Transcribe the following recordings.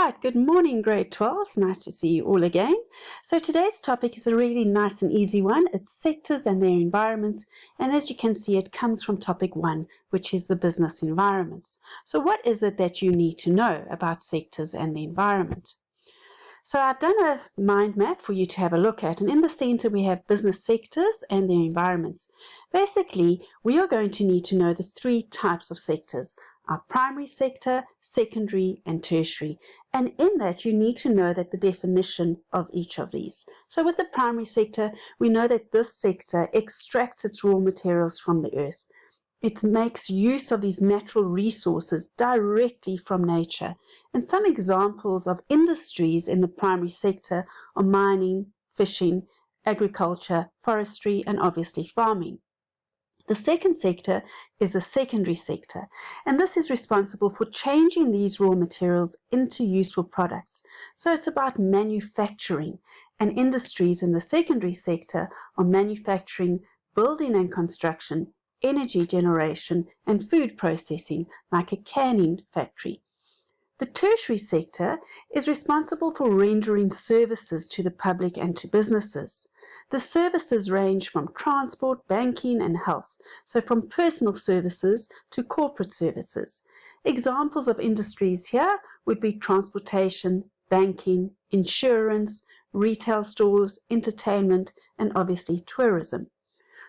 Right, good morning grade 12s. Nice to see you all again. So today's topic is a really nice and easy one. It's sectors and their environments, and as you can see it comes from topic 1, which is the business environments. So what is it that you need to know about sectors and the environment? So I've done a mind map for you to have a look at, and in the center we have business sectors and their environments. Basically, we are going to need to know the 3 types of sectors: our primary sector, secondary, and tertiary. And in that, you need to know that the definition of each of these. So with the primary sector, we know that this sector extracts its raw materials from the earth. It makes use of these natural resources directly from nature. And some examples of industries in the primary sector are mining, fishing, agriculture, forestry, and obviously farming. The second sector is the secondary sector, and this is responsible for changing these raw materials into useful products. So it's about manufacturing, and industries in the secondary sector are manufacturing, building and construction, energy generation, and food processing, like a canning factory. The tertiary sector is responsible for rendering services to the public and to businesses. The services range from transport, banking, and health, so from personal services to corporate services. Examples of industries here would be transportation, banking, insurance, retail stores, entertainment, and obviously tourism.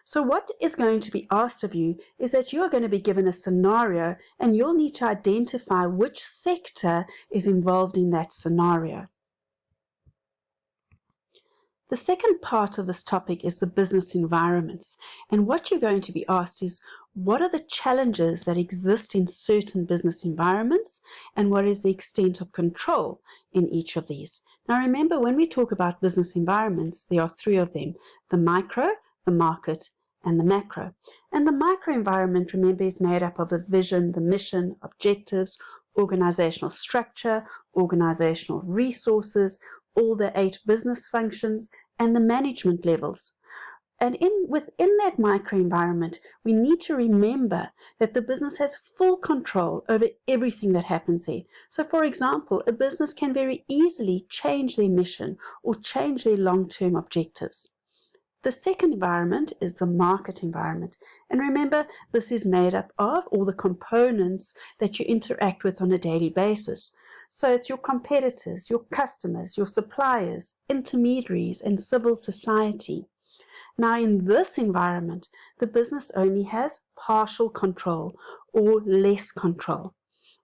So what is going to be asked of you is that you are going to be given a scenario and you'll need to identify which sector is involved in that scenario. The second part of this topic is the business environments, and what you're going to be asked is what are the challenges that exist in certain business environments and what is the extent of control in each of these. Now remember, when we talk about business environments, there are 3 of them: the micro, the market, and the macro. And the microenvironment, remember, is made up of the vision, the mission, objectives, organizational structure, organizational resources, all the 8 business functions, and the management levels. And within that microenvironment, we need to remember that the business has full control over everything that happens there. So, for example, a business can very easily change their mission or change their long-term objectives. The second environment is the market environment. And remember, this is made up of all the components that you interact with on a daily basis. So it's your competitors, your customers, your suppliers, intermediaries, and civil society. Now, in this environment, the business only has partial control or less control.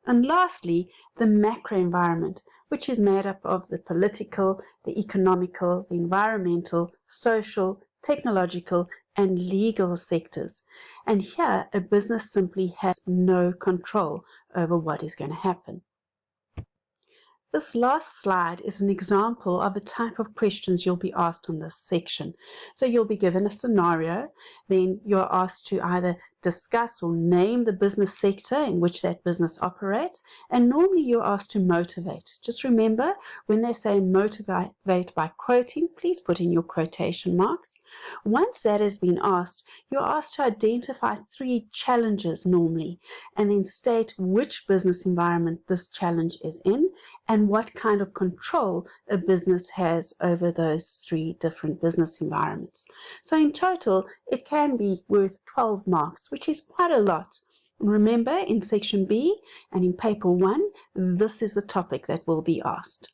And lastly, the macro environment, which is made up of the political, the economical, the environmental, social, technological, and legal sectors. And here, a business simply has no control over what is going to happen. This last slide is an example of the type of questions you'll be asked on this section. So you'll be given a scenario, then you're asked to either discuss or name the business sector in which that business operates, and normally you're asked to motivate. Just remember, when they say motivate by quoting, please put in your quotation marks. Once that has been asked, you're asked to identify 3 challenges normally, and then state which business environment this challenge is in, and what kind of control a business has over those 3 different business environments. So in total, it can be worth 12 marks, which is quite a lot. And remember, in section B and in paper 1, this is the topic that will be asked.